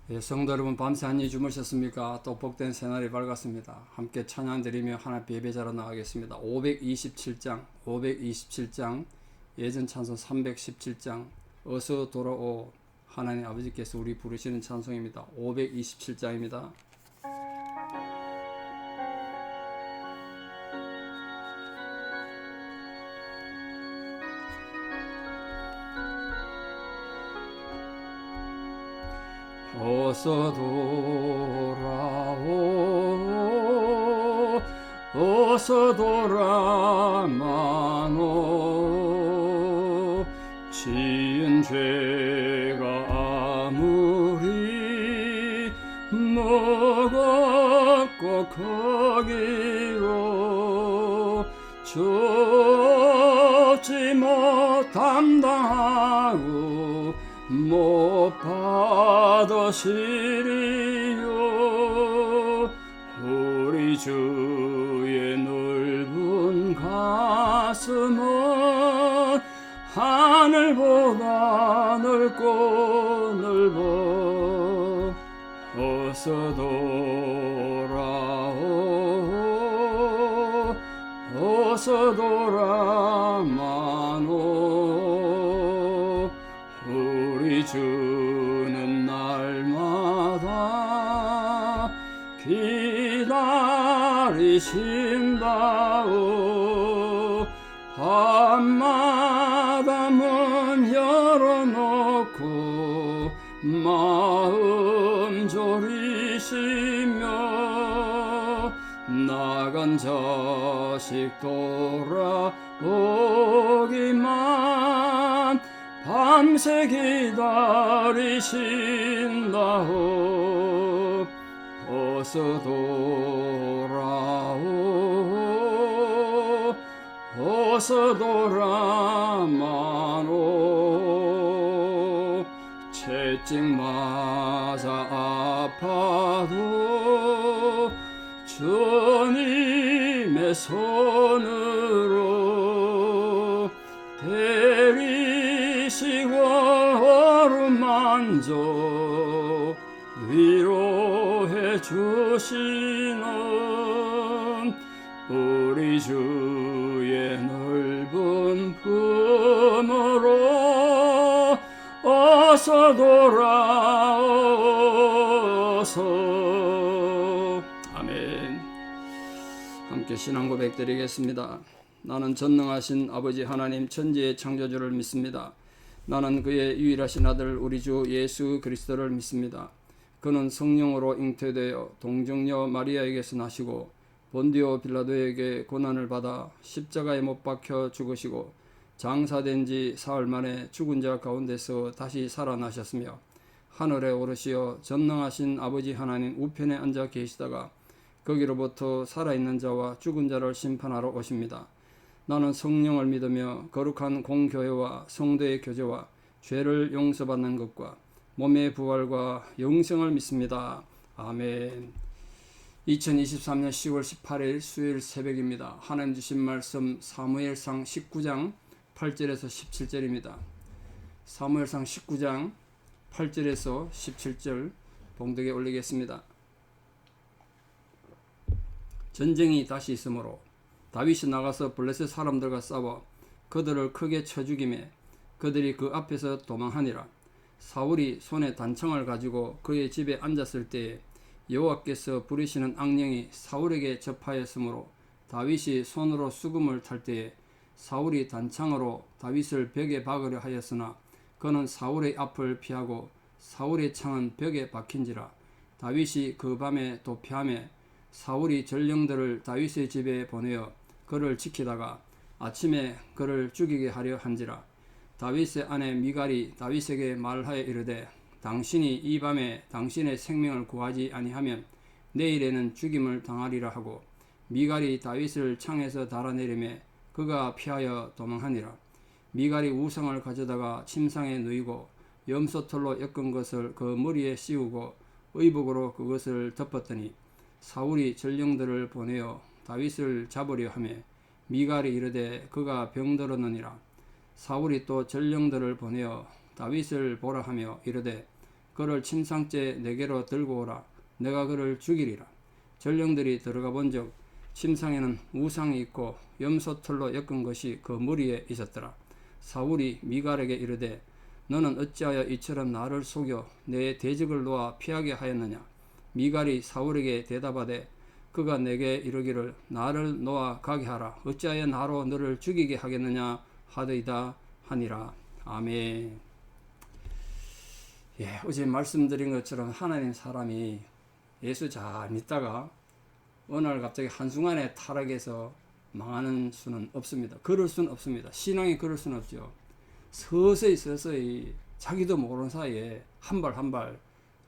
예, 성도 여러분, 밤새 안녕히 주무셨습니까? 또 복된 새날이 밝았습니다. 함께 찬양드리며 하나님 예배자로 나가겠습니다. 527장 예전 찬송 317장 어서 돌아오. 하나님 아버지께서 우리 부르시는 찬송입니다. 527장입니다. 어서 돌아오, 어서 돌아마노. 지은 죄가 아무리 무겁고 크기로 죽지 못함당하고 못 받으시리요. 우리 주의 넓은 가슴은 하늘보다 넓고 넓어. 어서 돌아오, 어서 돌아마노. 우리 주는 날마다 기다리신다오. 밤마다 문 열어놓고 마음 졸이시며 나간 자식 돌아오기만 밤새 기다리신다오. 어서 돌아오, 어서 돌아마노. 채찍 맞아 아파도 주님의 손으로 데리시고 어루만져 위로해 주시는 우리 주의 넓은 품으로 어서 돌아오소. 아멘. 함께 신앙 고백 드리겠습니다. 나는 전능하신 아버지 하나님 천지의 창조주를 믿습니다. 나는 그의 유일하신 아들 우리 주 예수 그리스도를 믿습니다. 그는 성령으로 잉태되어 동정녀 마리아에게서 나시고 본디오 빌라도에게 고난을 받아 십자가에 못 박혀 죽으시고 장사된 지 사흘 만에 죽은 자 가운데서 다시 살아나셨으며 하늘에 오르시어 전능하신 아버지 하나님 우편에 앉아 계시다가 거기로부터 살아있는 자와 죽은 자를 심판하러 오십니다. 나는 성령을 믿으며 거룩한 공교회와 성도의 교제와 죄를 용서받는 것과 몸의 부활과 영생을 믿습니다. 아멘. 2023년 10월 18일 수요일 새벽입니다. 하나님 주신 말씀 사무엘상 19장 8절에서 17절입니다. 사무엘상 19장 8절에서 17절 봉독에 올리겠습니다. 전쟁이 다시 있으므로 다윗이 나가서 블레셋 사람들과 싸워 그들을 크게 쳐 죽이매 그들이 그 앞에서 도망하니라. 사울이 손에 단창을 가지고 그의 집에 앉았을 때에 여호와께서 부리시는 악령이 사울에게 접하였으므로 다윗이 손으로 수금을 탈 때에 사울이 단창으로 다윗을 벽에 박으려 하였으나 그는 사울의 앞을 피하고 사울의 창은 벽에 박힌지라. 다윗이 그 밤에 도피하매 사울이 전령들을 다윗의 집에 보내어 그를 지키다가 아침에 그를 죽이게 하려 한지라. 다윗의 아내 미갈이 다윗에게 말하여 이르되 당신이 이 밤에 당신의 생명을 구하지 아니하면 내일에는 죽임을 당하리라 하고 미갈이 다윗을 창에서 달아내리매 그가 피하여 도망하니라. 미갈이 우상을 가져다가 침상에 누이고 염소털로 엮은 것을 그 머리에 씌우고 의복으로 그것을 덮었더니 사울이 전령들을 보내어 다윗을 잡으려 하매 미갈이 이르되 그가 병들었느니라. 사울이 또 전령들을 보내어 다윗을 보라 하며 이르되 그를 침상째 내게로 들고 오라. 내가 그를 죽이리라. 전령들이 들어가 본즉 침상에는 우상이 있고 염소털로 엮은 것이 그 머리에 있었더라. 사울이 미갈에게 이르되 너는 어찌하여 이처럼 나를 속여 내 대적을 놓아 피하게 하였느냐. 미갈이 사울에게 대답하되 그가 내게 이르기를 나를 놓아 가게 하라. 어찌하여 나로 너를 죽이게 하겠느냐 하더이다 하니라. 아멘. 예, 어제 말씀드린 것처럼 하나님 사람이 예수 잘 믿다가 어느 날 갑자기 한순간에 타락해서 망하는 수는 없습니다. 그럴 수는 없습니다. 신앙이 그럴 수는 없죠. 서서히 자기도 모르는 사이에 한 발 한 발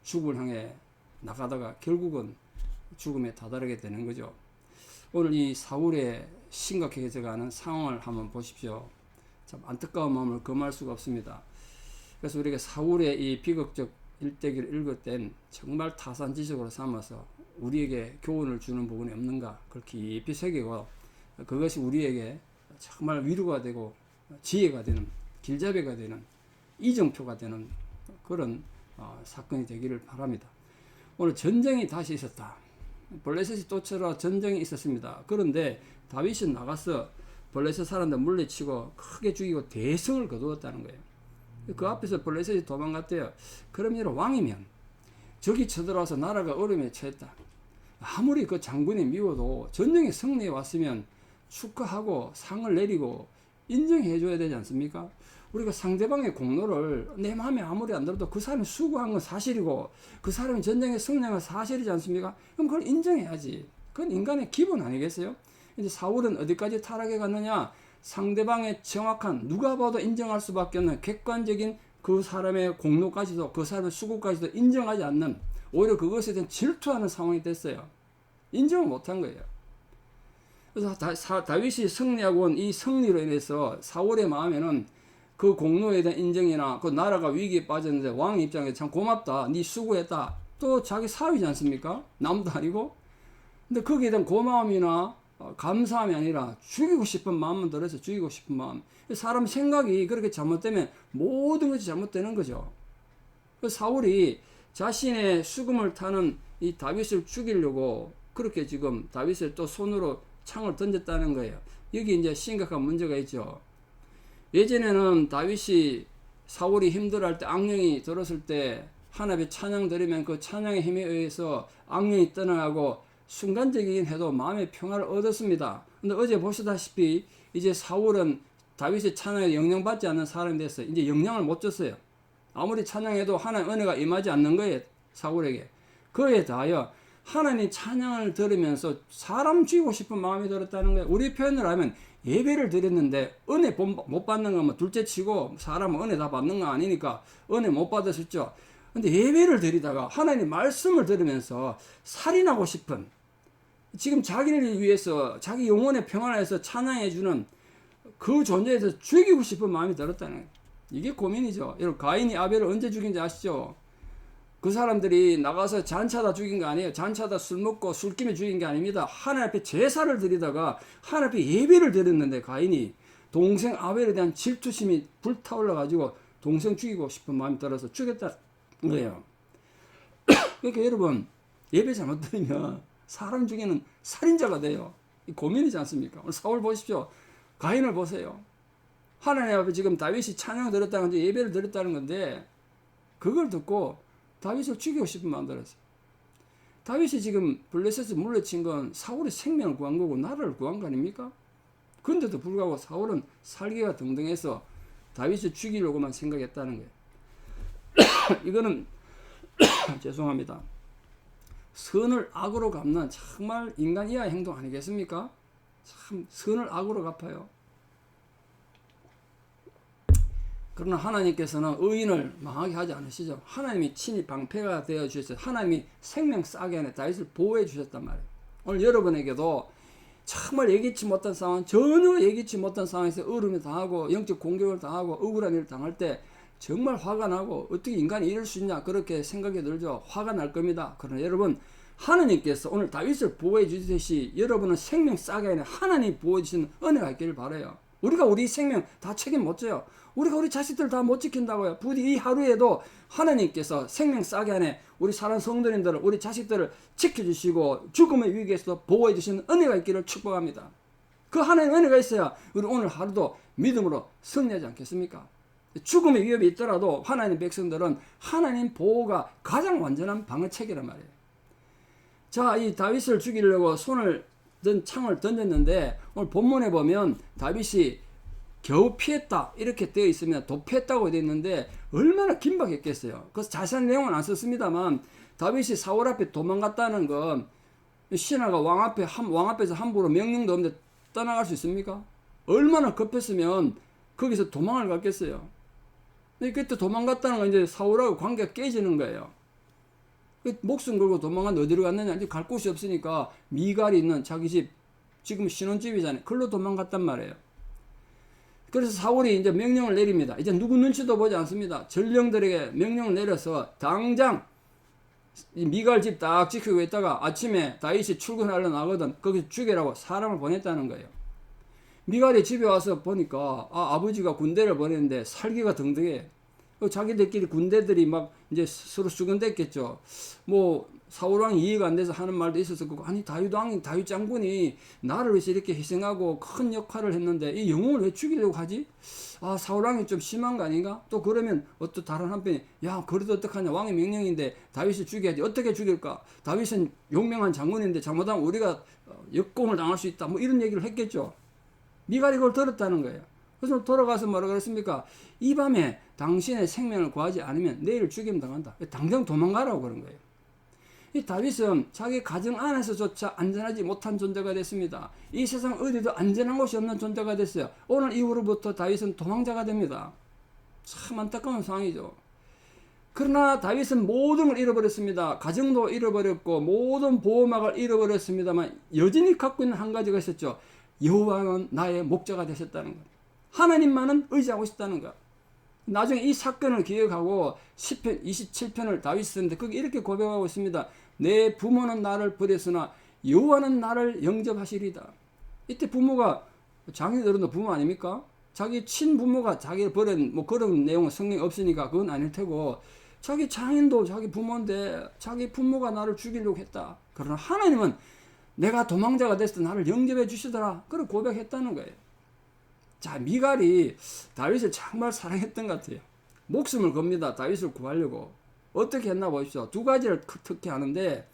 죽음을 향해 나가다가 결국은 죽음에 다다르게 되는 거죠. 오늘 이 사울의 심각해져가는 상황을 한번 보십시오. 참 안타까운 마음을 금할 수가 없습니다. 그래서 우리가 사울의 이 비극적 일대기를 읽을 땐 정말 타산지석으로 삼아서 우리에게 교훈을 주는 부분이 없는가 그걸 깊이 새기고 그것이 우리에게 정말 위로가 되고 지혜가 되는 길잡이가 되는 이정표가 되는 그런 사건이 되기를 바랍니다. 오늘 전쟁이 다시 있었다. 블레셋이 쫓아라 전쟁이 있었습니다. 그런데 다윗이 나가서 블레셋 사람들 물리치고 크게 죽이고 대성을 거두었다는 거예요. 그 앞에서 블레셋이 도망갔대요. 그럼 이런 왕이면 적이 쳐들어와서 나라가 어려움에 처했다. 아무리 그 장군이 미워도 전쟁에 승리해 왔으면 축하하고 상을 내리고 인정해 줘야 되지 않습니까? 우리가 상대방의 공로를 내 마음에 아무리 안 들어도 그 사람이 수고한 건 사실이고 그 사람이 전쟁에 승리한 건 사실이지 않습니까? 그럼 그걸 인정해야지. 그건 인간의 기본 아니겠어요? 이제 사울은 어디까지 타락해 갔느냐? 상대방의 정확한 누가 봐도 인정할 수밖에 없는 객관적인 그 사람의 공로까지도 그 사람의 수고까지도 인정하지 않는 오히려 그것에 대한 질투하는 상황이 됐어요. 인정을 못한 거예요. 그래서 다윗이 승리하고 온 이 승리로 인해서 사울의 마음에는 그 공로에 대한 인정이나 그 나라가 위기에 빠졌는데 왕 입장에서 참 고맙다. 네 수고했다. 또 자기 사위지 않습니까? 남도 아니고. 근데 거기에 대한 고마움이나 감사함이 아니라 죽이고 싶은 마음만 들어서 죽이고 싶은 마음. 사람 생각이 그렇게 잘못되면 모든 것이 잘못되는 거죠. 사울이 자신의 수금을 타는 이 다윗을 죽이려고 그렇게 지금 다윗을 또 손으로 창을 던졌다는 거예요. 여기 이제 심각한 문제가 있죠. 예전에는 다윗이 사울이 힘들어할 때 악령이 들었을 때 하나님의 찬양 드리면 그 찬양의 힘에 의해서 악령이 떠나가고 순간적이긴 해도 마음의 평화를 얻었습니다. 근데 어제 보시다시피 이제 사울은 다윗의 찬양에 영향받지 않는 사람이 됐어요. 이제 영향을 못 줬어요. 아무리 찬양해도 하나님의 은혜가 임하지 않는 거예요. 사울에게. 그에 대하여 하나님 찬양을 들으면서 사람 죽이고 싶은 마음이 들었다는 거예요. 우리 표현을 하면 예배를 드렸는데 은혜 못 받는 거면 둘째 치고 사람은 은혜 다 받는 거 아니니까 은혜 못 받으셨죠. 근데 예배를 드리다가 하나님 말씀을 들으면서 살인하고 싶은 지금 자기를 위해서 자기 영혼의 평안을 위해서 찬양해 주는 그 존재에 대해서 죽이고 싶은 마음이 들었다는 거예요. 이게 고민이죠. 여러분 가인이 아벨을 언제 죽인지 아시죠? 그 사람들이 나가서 잔치하다 죽인 거 아니에요. 잔치하다 술 먹고 술김에 죽인 게 아닙니다. 하나님 앞에 제사를 드리다가 하나님 앞에 예배를 드렸는데 가인이 동생 아벨에 대한 질투심이 불타올라 가지고 동생 죽이고 싶은 마음이 들어서 죽였다는 거예요. 그러니까 여러분 예배 잘못 드리면 사람 죽이는 살인자가 돼요. 이 고민이지 않습니까? 오늘 사울 보십시오. 가인을 보세요. 하나님 앞에 지금 다윗이 찬양 드렸다는 건데 예배를 드렸다는 건데 그걸 듣고 다윗을 죽이고 싶은 마음 들었어요. 다윗이 지금 블레셋을 물리친 건 사울의 생명을 구한 거고 나라를 구한 거 아닙니까? 그런데도 불구하고 사울은 살기가 등등해서 다윗을 죽이려고만 생각했다는 거예요. 이거는 죄송합니다. 선을 악으로 갚는 정말 인간 이하의 행동 아니겠습니까? 참 선을 악으로 갚아요. 그러나 하나님께서는 의인을 망하게 하지 않으시죠. 하나님이 친히 방패가 되어 주셨어요. 하나님이 생명 싸게 안에 다윗을 보호해 주셨단 말이에요. 오늘 여러분에게도 정말 예기치 못한 상황, 전혀 예기치 못한 상황에서 어려움을 당하고 영적 공격을 당하고 억울한 일을 당할 때 정말 화가 나고 어떻게 인간이 이럴 수 있냐 그렇게 생각이 들죠. 화가 날 겁니다. 그러나 여러분 하나님께서 오늘 다윗을 보호해 주듯이 여러분은 생명 싸게 안에 하나님이 보호해 주시는 은혜가 있기를 바라요. 우리가 우리 생명 다 책임 못 져요. 우리가 우리 자식들 다 못 지킨다고요. 부디 이 하루에도 하나님께서 생명 싸게 안에 우리 사랑 성도님들을, 우리 자식들을 지켜주시고 죽음의 위기에서 보호해 주시는 은혜가 있기를 축복합니다. 그 하나님의 은혜가 있어야 우리 오늘 하루도 믿음으로 승리하지 않겠습니까? 죽음의 위협이 있더라도 하나님 백성들은 하나님 보호가 가장 완전한 방어책이란 말이에요. 자, 이 다윗을 죽이려고 손을 든 창을 던졌는데 오늘 본문에 보면 다윗이 겨우 피했다 이렇게 되어 있으면 도피했다고 되어 있는데 얼마나 긴박했겠어요. 그래서 자세한 내용은 안 썼습니다만 다윗이 사울 앞에 도망갔다는 건 신하가 왕 앞에서 함부로 명령도 없는데 떠나갈 수 있습니까? 얼마나 급했으면 거기서 도망을 갔겠어요. 그때 도망갔다는 건 이제 사울하고 관계가 깨지는 거예요. 목숨 걸고 도망간 어디로 갔느냐? 이제 갈 곳이 없으니까 미갈이 있는 자기 집, 지금 신혼집이잖아요. 글로 도망갔단 말이에요. 그래서 사울이 이제 명령을 내립니다. 이제 누구 눈치도 보지 않습니다. 전령들에게 명령을 내려서 당장 미갈 집 딱 지키고 있다가 아침에 다윗이 출근하려 나거든. 거기서 죽이라고 사람을 보냈다는 거예요. 미갈이 집에 와서 보니까 아버지가 군대를 보냈는데 살기가 등등해. 자기들끼리 군대들이 막 이제 서로 수근댔겠죠. 뭐 사울왕이 이해가 안 돼서 하는 말도 있었을 거고, 아니 다윗 장군이 나를 위해서 이렇게 희생하고 큰 역할을 했는데 이 영웅을 왜 죽이려고 하지? 사울왕이 좀 심한 거 아닌가? 또 그러면 또 다른 한편이 그래도 어떡하냐, 왕의 명령인데 다윗을 죽여야지. 어떻게 죽일까? 다윗은 용맹한 장군인데 잘못하면 우리가 역공을 당할 수 있다, 뭐 이런 얘기를 했겠죠. 미갈이 그걸 들었다는 거예요. 그래서 돌아가서 뭐라 그랬습니까? 이 밤에 당신의 생명을 구하지 않으면 내일 죽임 당한다. 당장 도망가라고 그런 거예요. 이 다윗은 자기 가정 안에서조차 안전하지 못한 존재가 됐습니다. 이 세상 어디도 안전한 곳이 없는 존재가 됐어요. 오늘 이후로부터 다윗은 도망자가 됩니다. 참 안타까운 상황이죠. 그러나 다윗은 모든 걸 잃어버렸습니다. 가정도 잃어버렸고 모든 보호막을 잃어버렸습니다만 여전히 갖고 있는 한 가지가 있었죠. 여호와는 나의 목자가 되셨다는 것. 하나님만은 의지하고 있다는 것. 나중에 이 사건을 기억하고 10편 27편을 다윗이 쓰는데 거기 이렇게 고백하고 있습니다. 내 부모는 나를 버렸으나 여호와는 나를 영접하시리다. 이때 부모가, 장인어른도 부모 아닙니까? 자기 친부모가 자기를 버린 뭐 그런 내용은 성경에 없으니까 그건 아닐 테고, 자기 장인도 자기 부모인데 자기 부모가 나를 죽이려고 했다. 그러나 하나님은 내가 도망자가 됐을 때 나를 영접해 주시더라. 그걸 고백했다는 거예요. 자, 미갈이 다윗을 정말 사랑했던 것 같아요. 목숨을 겁니다. 다윗을 구하려고. 어떻게 했나 보십시오. 두 가지를 특히 하는데,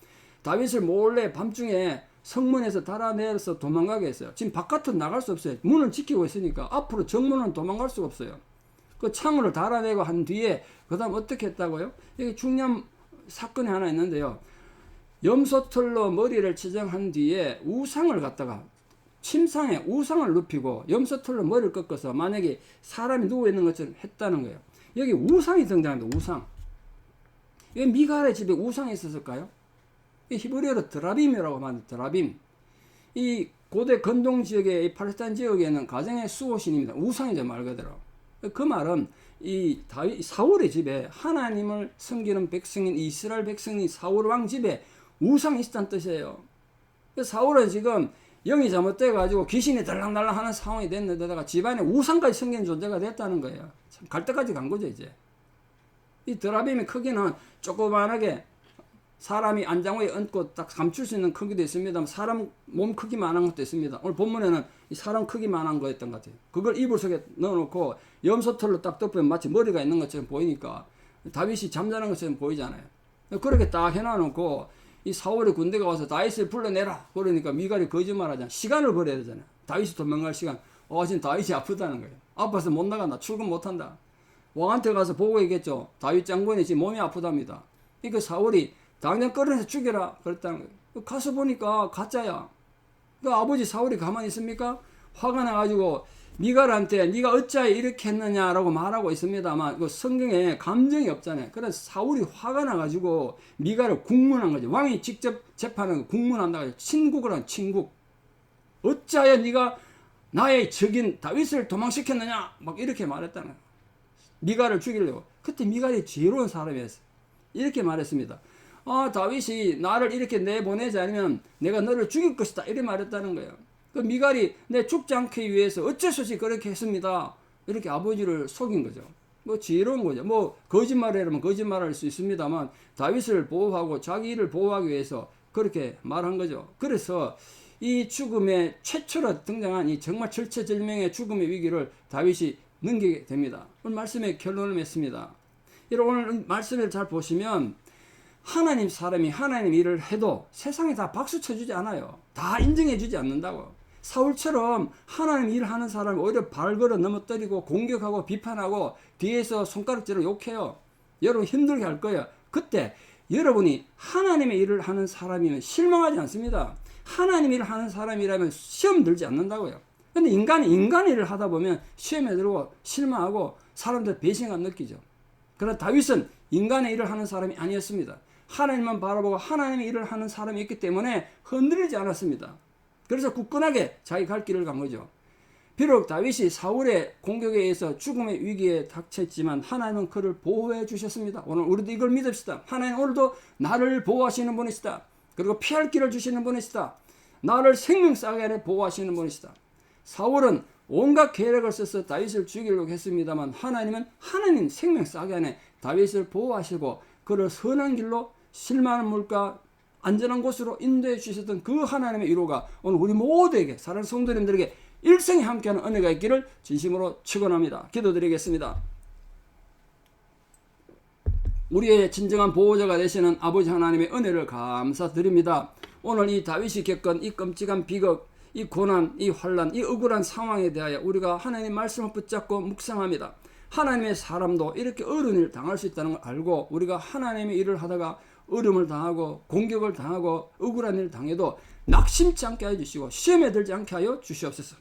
다윗을 몰래 밤중에 성문에서 달아내서 도망가게 했어요. 지금 바깥으로 나갈 수 없어요. 문을 지키고 있으니까 앞으로 정문은 도망갈 수가 없어요. 그 창문을 달아내고 한 뒤에 그 다음 어떻게 했다고요? 여기 중요한 사건이 하나 있는데요. 염소털로 머리를 치장한 뒤에 우상을 갖다가 침상에 우상을 눕히고 염소털로 머리를 꺾어서 만약에 사람이 누워있는 것처럼 했다는 거예요. 여기 우상이 등장합니다. 우상. 왜 미갈의 집에 우상이 있었을까요? 히브리어로 드라빔이라고 말합니다. 드라빔. 이 고대 근동 지역의 팔레스타인 지역에는 가정의 수호신입니다. 우상이죠, 말 그대로. 그 말은 이 사울의 집에 하나님을 섬기는 백성인 이스라엘 백성인 사울 왕 집에 우상이 있다는 뜻이에요. 사울은 지금 영이 잘못돼가지고 귀신이 달랑달랑 하는 상황이 됐는데다가 집안에 우상까지 생긴 존재가 됐다는 거예요. 참 갈 때까지 간 거죠, 이제. 이 드라빔의 크기는 조그만하게 사람이 안장호에 얹고 딱 감출 수 있는 크기도 있습니다. 사람 몸 크기만한 것도 있습니다. 오늘 본문에는 이 사람 크기만한 거였던 것 같아요. 그걸 이불 속에 넣어놓고 염소털로 딱 덮으면 마치 머리가 있는 것처럼 보이니까 다윗이 잠자는 것처럼 보이잖아요. 그렇게 딱 해놔놓고 이 사울의 군대가 와서 다윗을 불러내라. 그러니까 미갈이 거짓말하잖아. 시간을 벌여야 되잖아. 다윗이 도망갈 시간. 지금 다윗이 아프다는 거예요. 아파서 못 나간다. 출근 못 한다. 왕한테 가서 보고 얘기했죠. 다윗 장군이 지금 몸이 아프답니다. 그러니까 사울이 당장 끌어내서 죽여라. 그랬다는 거예요. 가서 보니까 가짜야. 그 아버지 사울이 가만히 있습니까? 화가 나가지고 미갈한테 네가 어찌하여 이렇게 했느냐라고 말하고 있습니다만 그 성경에 감정이 없잖아요. 그래서 사울이 화가 나가지고 미갈을 국문한 거죠. 왕이 직접 재판하는 거 국문한다고. 친국을 한 친국. 어찌하여 네가 나의 적인 다윗을 도망시켰느냐 막 이렇게 말했다는 거예요. 미갈을 죽이려고. 그때 미갈이 지혜로운 사람이었어요. 이렇게 말했습니다. 다윗이 나를 이렇게 내보내지 않으면 내가 너를 죽일 것이다. 이렇게 말했다는 거예요. 그 미갈이 내 죽지 않기 위해서 어쩔 수 없이 그렇게 했습니다. 이렇게 아버지를 속인 거죠. 뭐 지혜로운 거죠. 뭐 거짓말이라면 거짓말할 수 있습니다만 다윗을 보호하고 자기 일을 보호하기 위해서 그렇게 말한 거죠. 그래서 이 죽음의 최초로 등장한 이 정말 절체절명의 죽음의 위기를 다윗이 넘기게 됩니다. 오늘 말씀의 결론을 맺습니다. 오늘 말씀을 잘 보시면 하나님 사람이 하나님 일을 해도 세상에 다 박수 쳐주지 않아요. 다 인정해주지 않는다고. 사울처럼 하나님 일을 하는 사람이 오히려 발걸어 넘어뜨리고 공격하고 비판하고 뒤에서 손가락질로 욕해요. 여러분 힘들게 할 거예요. 그때 여러분이 하나님의 일을 하는 사람이면 실망하지 않습니다. 하나님 일을 하는 사람이라면 시험 들지 않는다고요. 근데 인간의 일을 하다 보면 시험에 들고 실망하고 사람들 배신감 느끼죠. 그러나 다윗은 인간의 일을 하는 사람이 아니었습니다. 하나님만 바라보고 하나님의 일을 하는 사람이었기 때문에 흔들리지 않았습니다. 그래서 굳건하게 자기 갈 길을 간 거죠. 비록 다윗이 사울의 공격에 의해서 죽음의 위기에 닥쳤지만 하나님은 그를 보호해 주셨습니다. 오늘 우리도 이걸 믿읍시다. 하나님 오늘도 나를 보호하시는 분이시다. 그리고 피할 길을 주시는 분이시다. 나를 생명싸게 안에 보호하시는 분이시다. 사울은 온갖 계략을 써서 다윗을 죽이려고 했습니다만 하나님은 하나님 생명싸게 안에 다윗을 보호하시고 그를 선한 길로 실만한 물가 안전한 곳으로 인도해 주셨던 그 하나님의 위로가 오늘 우리 모두에게 사랑하는 성도님들에게 일생에 함께하는 은혜가 있기를 진심으로 축원합니다. 기도드리겠습니다. 우리의 진정한 보호자가 되시는 아버지 하나님의 은혜를 감사드립니다. 오늘 이 다윗이 겪은 이 끔찍한 비극, 이 고난, 이 환난, 이 억울한 상황에 대하여 우리가 하나님의 말씀을 붙잡고 묵상합니다. 하나님의 사람도 이렇게 어려운 일을 당할 수 있다는 걸 알고 우리가 하나님의 일을 하다가 어려움을 당하고 공격을 당하고 억울한 일을 당해도 낙심치 않게 해주시고 시험에 들지 않게 하여 주시옵소서.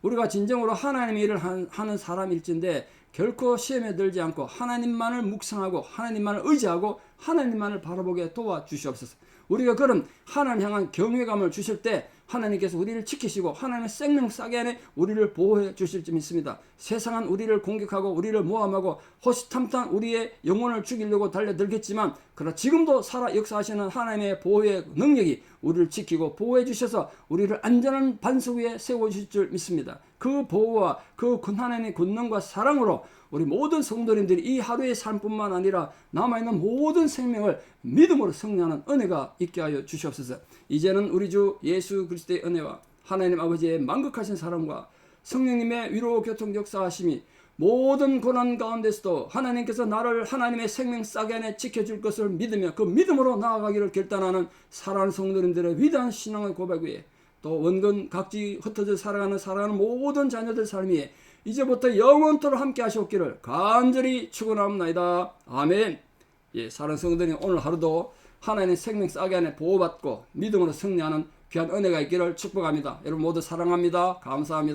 우리가 진정으로 하나님의 일을 하는 사람일진데 결코 시험에 들지 않고 하나님만을 묵상하고 하나님만을 의지하고 하나님만을 바라보게 도와주시옵소서. 우리가 그런 하나님 향한 경외감을 주실 때 하나님께서 우리를 지키시고 하나님의 생명싸게 안에 우리를 보호해 주실 줄 믿습니다. 세상은 우리를 공격하고 우리를 모함하고 호시탐탐 우리의 영혼을 죽이려고 달려들겠지만 그러나 지금도 살아 역사하시는 하나님의 보호의 능력이 우리를 지키고 보호해 주셔서 우리를 안전한 반석 위에 세워주실 줄 믿습니다. 그 보호와 그 하나님의 권능과 사랑으로 우리 모든 성도님들이 이 하루의 삶뿐만 아니라 남아있는 모든 생명을 믿음으로 승리하는 은혜가 있게 하여 주시옵소서. 이제는 우리 주 예수 그리스도의 은혜와 하나님 아버지의 만극하신 사랑과 성령님의 위로 교통 역사하심이 모든 고난 가운데서도 하나님께서 나를 하나님의 생명싸게 안에 지켜줄 것을 믿으며 그 믿음으로 나아가기를 결단하는 사랑하는 성도님들의 위대한 신앙의 고백 위에 또 원근 각지 흩어져 살아가는 모든 자녀들 삶이 이제부터 영원토록 함께 하시옵기를 간절히 축원합니다. 아멘. 예, 사랑하는 성도님 오늘 하루도 하나님의 생명싸게 안에 보호받고 믿음으로 승리하는 귀한 은혜가 있기를 축복합니다. 여러분 모두 사랑합니다. 감사합니다.